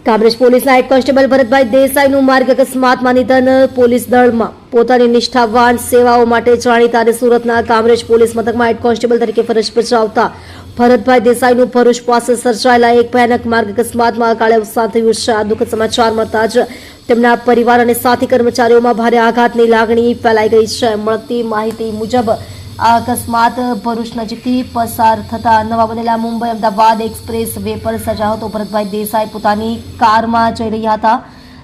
કામરેજ પોલીસના head constable Bharatbhai દેસાઈનું માર્ગ અકસ્માતમાં નિધન. પોલીસ દળમાં પોતાની નિષ્ઠાવાન સેવાઓ માટે જાણીતા અને સુરતના કામરેજ પોલીસ મથકમાં હેડ કોન્સ્ટેબલ તરીકે ફરજ બજાવતા ભરતભાઈ દેસાઈનું ભરૂચ પાસે સર્જાયેલા એક ભયાનક માર્ગ અકસ્માતમાં અકાળે અવસાન થયું છે. આ દુઃખદ સમાચાર મળતા જ તેમના પરિવાર અને સાથી કર્મચારીઓમાં ભારે આઘાતની લાગણી ફેલાઈ ગઈ છે. મળતી માહિતી મુજબ આ અકસ્માત ભરૂચ નજીકથી પસાર થતા નવા બનેલા મુંબઈ અમદાવાદ એક્સપ્રેસ વે પર સર્જાયો હતો. ભરતભાઈ દેસાઈ પોતાની કારમાં જઈ રહ્યા હતા.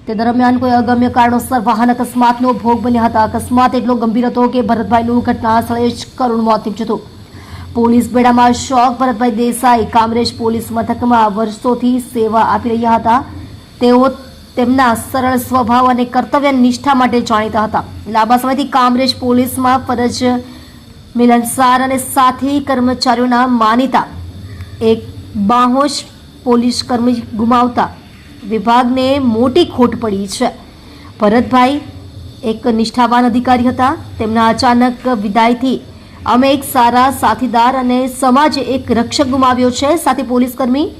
તે દરમિયાન કોઈ અગમ્ય કારણોસર વાહન અકસ્માતનો ભોગ બન્યા હતા. અકસ્માત એટલો ગંભીર હતો કે ભરતભાઈનું ઘટના સ્થળે જ કરુણ મોત નીપજ્યું હતું. પોલીસ બેડામાં શોક. ભરતભાઈ દેસાઈ કામરેજ પોલીસ મથકમાં વર્ષોથી સેવા આપી રહ્યા હતા. તેઓ તેમના સરળ સ્વભાવ અને કર્તવ્ય નિષ્ઠા માટે જાણીતા હતા. લાંબા સમયથી કામરેજ પોલીસમાં ફરજ મિલનસાર અને સાથી કર્મચારીઓના માનીતા એક બાહોશ પોલીસ કર્મી ગુમાવતા વિભાગને મોટી ખોટ પડી છે. ભરતભાઈ એક નિષ્ઠાવાન અધિકારી હતા. તેમના અચાનક વિદાયથી અમે એક સારા સાથીદાર અને સમાજે એક રક્ષક ગુમાવ્યો છે. સાથે પોલીસ કર્મી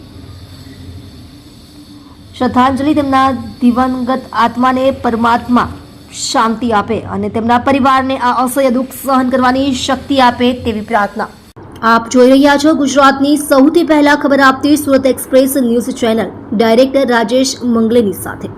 શ્રદ્ધાંજલિ. તેમના દિવંગત આત્માને પરમાત્મા શાંતિ આપે અને તેમના પરિવારને આ અસહ્ય દુઃખ સહન કરવાની શક્તિ આપે તેવી પ્રાર્થના. આપ જોઈ રહ્યા છો ગુજરાતની સૌથી પહેલા ખબર આપતી Surat express news channel director Rajesh મંગલેની સાથે.